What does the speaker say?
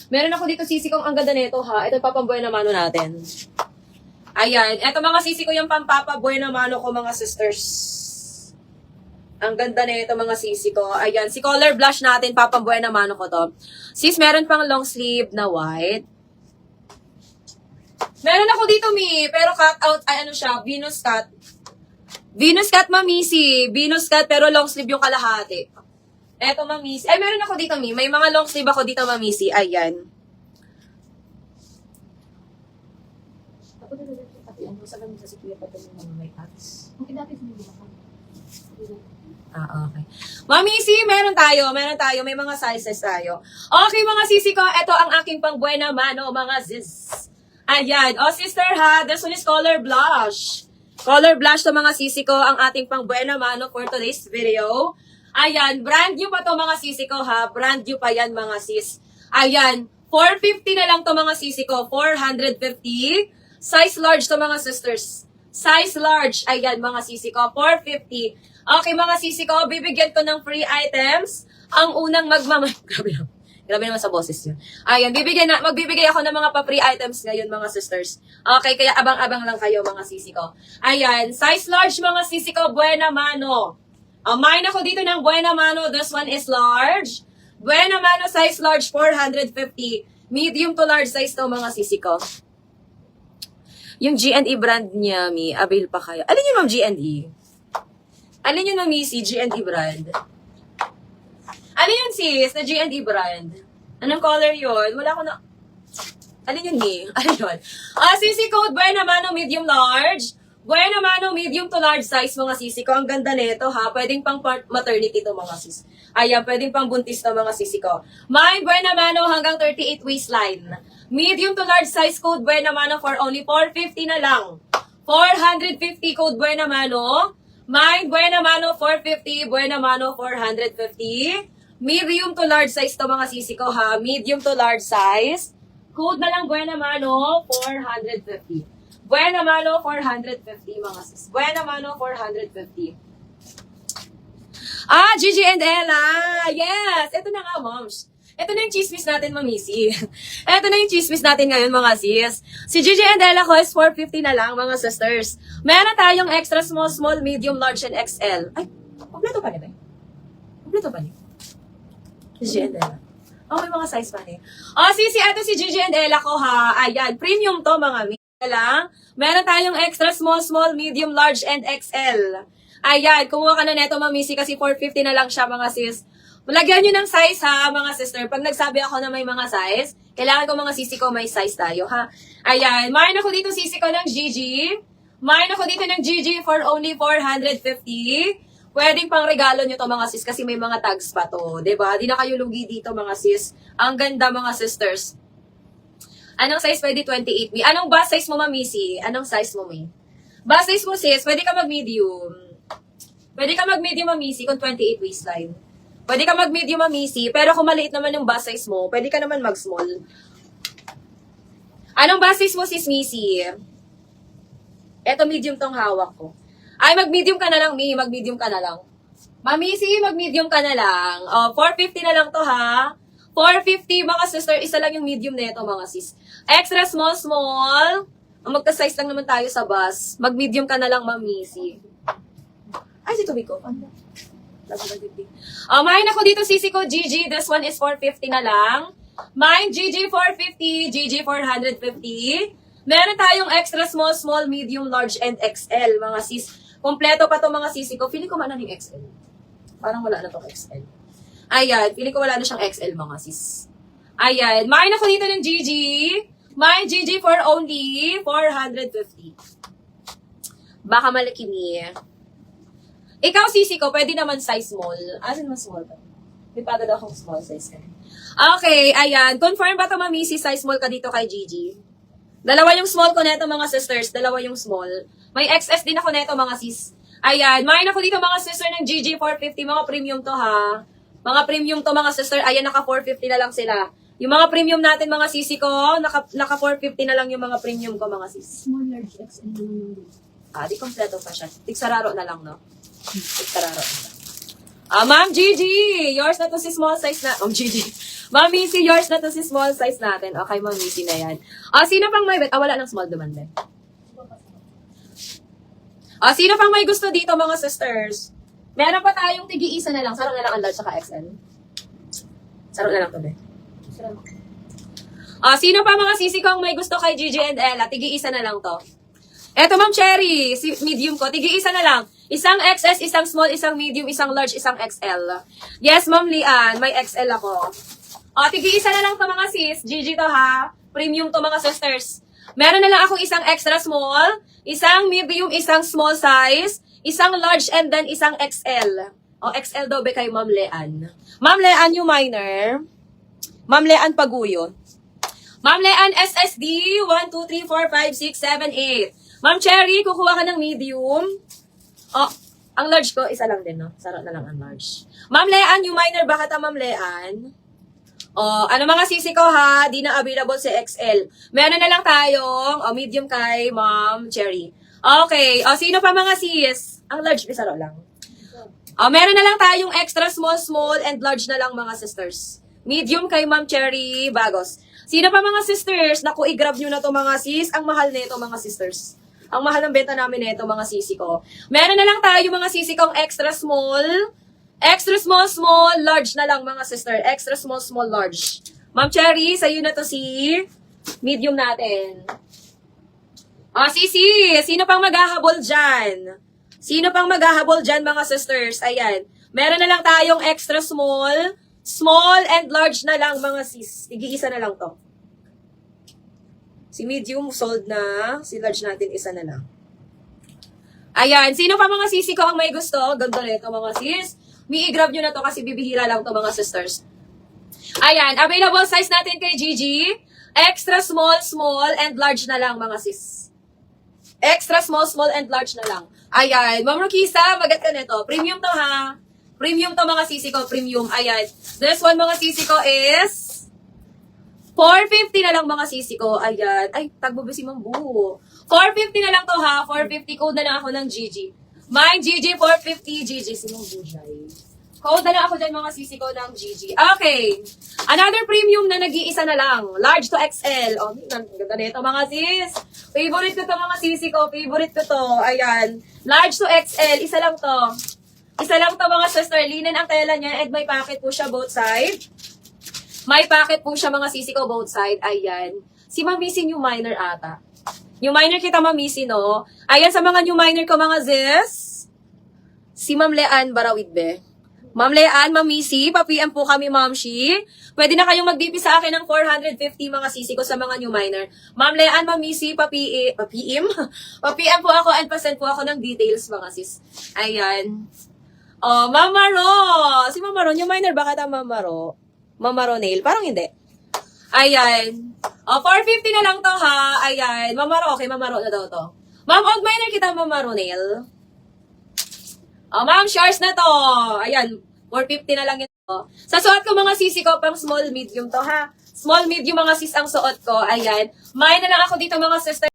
Meron ako dito sisi kong ang ganda nito ha. Ito papamboy na mano natin. Ayan. Ito mga sisi ko yung pampapaboy na mano ko mga sisters. Ang ganda nito mga sisi ko. Ayan. Si color blush natin, papamboy na mano ko to. Sis, meron pang long sleeve na white. Meron ako dito, Mi. Pero cut out, ay ano siya, Venus cut. Venus cut, mamisi. Venus cut, pero long sleeve yung kalahati. Eto, mamisi. Ay, meron ako dito, Mi. May mga long sleeve ako dito, mamisi. Ayan. Okay. Mamisi, meron tayo. May mga sizes tayo. Okay, mga sisi ko. Ito ang aking pang buena mano, mga sis. Ayan. O, sister ha. This one is color blush. Color blush to mga sisi ko. Ang ating pang buena mano for today's video. Ayan, brand new pa to mga sisi ko ha. Brand new pa yan mga sis. Ayan, 450 na lang to mga sisi ko. 450. Size large to mga sisters. Size large. Ayan mga sisi ko. 450. Okay mga sisi ko, bibigyan ko ng free items. Ang unang Grabe naman sa boses yun. Ayan, magbibigay ako ng mga pa-free items ngayon mga sisters. Okay, kaya abang-abang lang kayo mga sisi ko. Ayan, size large mga sisi ko, buena mano. Mine ako dito ng Buena Mano. This one is large. Buena Mano size large, 450. Medium to large size to mga sisi ko. Yung G&E brand niya, Mi, avail pa kayo. Alin yun, Ma'am G&E? Alin yun, Ma'am Missy, G&E brand? Alin yun, sis, na G&E brand? Anong color yun? Wala ko na... Alin yun, Mi? Alin yun? Sisi code, Buena Mano medium large. Buena Mano, medium to large size mga sisi ko. Ang ganda nito ha. Pwedeng pang maternity to mga sis. Ayan, pwedeng pang buntis to mga sisi ko. Mine, Buena Mano hanggang 38 waistline. Medium to large size code Buena Mano for only 450 na lang. 450 code Buena Mano. Mine, Buena Mano 450. Buena Mano 450. Medium to large size to mga sisi ko ha. Medium to large size. Code na lang Buena Mano 450. Buena Mano, 450 mga sis. Buena Mano, 450. Gigi and Ella. Yes! Ito na nga, moms. Ito na yung chismis natin, mamisi. Ito na yung chismis natin ngayon, mga sis. Si Gigi and Ella ko is 450 na lang, mga sisters. Meron tayong extra small, medium, large, and XL. Ay, kompleto pa rin. Kompleto pa rin. Gigi and Ella. May mga size pa rin. Sisi, ito si Gigi and Ella ko, ha. Ayan, premium to, mga mi. Lang. Meron tayong extra small, medium, large, and XL. Ayan, kumuha ka na neto, mamisi, kasi 450 na lang siya, mga sis. Lagyan nyo ng size, ha, mga sister. Pag nagsabi ako na may mga size, kailangan ko mga sisi ko may size tayo, ha. Ayan, main ako dito sisi ko ng Gigi. Main ako dito ng Gigi for only 450. Pwedeng pang regalo nyo to, mga sis, kasi may mga tags pa to, diba? Di na kayo lugi dito, mga sis. Ang ganda, mga sisters. Anong size pwede? 28B. Anong bust size mo, mamisi? Anong size mo, may? Bust size mo, sis, pwede ka mag-medium. Pwede ka mag-medium, mamisi, kung 28 waistline. Pwede ka mag-medium, mamisi, pero kung maliit naman yung bust size mo, pwede ka naman mag-small. Anong bust size mo, sis, misi? Eto, medium tong hawak ko. Ay, mag-medium ka na lang, Mi. Mag-medium ka na lang. Mamisi, mag-medium ka na lang. 450 na lang to, ha? 450, mga sister, isa lang yung medium nito, mga sis. Extra small. Ang magka-size lang naman tayo sa bus. Mag-medium ka na lang, mamisi. Ay, si Tubiko. Mine ako dito, sisi ko, Gigi. This one is 450 na lang. Mine, Gigi 450, Gigi 450. Meron tayong extra small, medium, large, and XL, mga sis. Kompleto pa to mga sisi ko. Feeling ko man yung XL. Parang wala na tong XL. Ayan, feeling ko wala na siyang XL, mga sis. Ayan, mine ako dito ng Gigi. Mine, Gigi for only 450. Baka malaki niya. Ikaw, sisi ko, pwede naman size small. Asan naman small ba? May pagod akong small size ka. Okay, ayan. Confirm ba ito, mamisi, size small ka dito kay Gigi? Dalawa yung small ko neto, mga sisters. Dalawa yung small. May XS din ako neto, mga sis. Ayan, mine ako dito, mga sister ng Gigi 450. Mga premium to, ha? Mga premium to, mga sister. Ayan, naka 450 na lang sila. Yung mga premium natin, mga sisi ko, naka 450 na lang yung mga premium ko, mga sis. Small, large, XL naman yung dito. Di kompleto pa siya. Tigsararo na lang, no? Tigsararo na lang. Ma'am Gigi! Yours na to si small size na. Ma'am Gigi. Ma'am Missy, yours na to si small size natin. Okay, Ma'am Missy na yan. Sino pang may bet? Wala ng small dumande. Sino pang may gusto dito, mga sisters? Meron pa tayong tigi-isa na lang. Sarap na lang ang large saka XL. Sarap na lang to, be. Sino pa mga sisi kong may gusto kay Gigi and Ella? Tigi-isa na lang to. Eto, Ma'am Cherry, si medium ko. Tigi-isa na lang. Isang XS, isang small, isang medium, isang large, isang XL. Yes, Ma'am Lian, may XL ako. Tigi-isa na lang to mga sis. Gigi to ha. Premium to mga sisters. Meron na lang akong isang extra small, isang medium, isang small size, isang large, and then isang XL. XL daw be kay Ma'am Lean. Ma'am Lean, yung minor. Ma'am Lean Paguyo. Ma'am Lean SSD, 1, 2, 3, 4, 5, 6, 7, 8. Ma'am Cherry, kukuha ka ng medium. Ang large ko, isa lang din, no? Sarap na lang ang large. Ma'am Lean, yung minor, bakit ang Ma'am Lean? Ano mga sisi ko ha, di na available si XL. Meron na lang tayong medium kay Ma'am Cherry. Okay, sino pa mga sis? Ang large, isa lang. Meron na lang tayong extra small, small, and large na lang mga sisters. Medium kay Ma'am Cherry Bagos. Sino pa mga sisters? Naku, i-grab nyo na to mga sis. Ang mahal nito mga sisters. Ang mahal ng benta namin nito mga sisi ko. Meron na lang tayo mga sisi kong extra small, small, large na lang mga sister. Extra small, small, large. Ma'am Cherry, sa'yo na to si medium natin. Sisi, sino pang maghahabol dyan? Sino pang maghahabol dyan mga sisters? Ayan. Meron na lang tayong extra small, small, and large na lang mga sis. Igi-isa na lang to. Si medium sold na. Si large natin isa na lang. Ayan. Sino pa mga sisi ko ang may gusto? Ganda na ito mga sis. I-grab nyo na to kasi bibihira lang to mga sisters. Ayan. Available size natin kay Gigi. Extra small, small, and large na lang mga sis. Extra small, small, and large na lang. Ayan. Ma'am Rokisa, magat ka nito. Premium to ha. Premium to mga sisi ko. Premium. Ayan. This one mga sisi ko is 450 na lang mga sisi ko. Ayan. Ay, tagbobe si Ma'am Bu. 450 na lang to ha. 450 code na lang ako ng Gigi. Mine Gigi 450 Gigi. Si Ma'am Bu siya. Code na lang ako dyan mga sisi ko ng Gigi. Okay. Another premium na nag-iisa na lang. Large to XL. Ganda na ito mga sis. Favorite ko to mga sisi ko. Favorite ko to. Ayan. Large to XL. Isa lang to. Isa lang to mga sister. Linen ang tela niya and may packet po siya both side. May packet po siya mga sisi ko both side. Ayan. Si Ma'am Missy new minor ata. New minor kita Ma'am Missy, no? Ayan sa mga new minor ko mga sis. Si Ma'am Lean Barawid be. Ma'am Lean, Ma'am Missy, pa-PM po kami Ma'am Shi. Pwede na kayong mag-DP sa akin ng 450 mga sisi ko sa mga new minor. Ma'am Lean, Ma'am Missy, pa-PM? Pa-PM po ako and pa-send po ako ng details mga sis. Ayan. Ma'am Maro. Si Ma'am Maro, new minor ba kata Ma'am Maro? Ma'am Maro nail? Parang hindi. Ayan. 450 na lang to ha. Ayan. Ma'am Maro, okay, Ma'am Maro na daw to. Ma'am, old minor kita Ma'am Maro nail. Ma'am, shares na to. Ayan, 450 na lang ito. Sa suot ko mga sisi ko, pang small, medium to ha. Small, medium mga sis ang suot ko. Ayan. May na lang ako dito mga sister.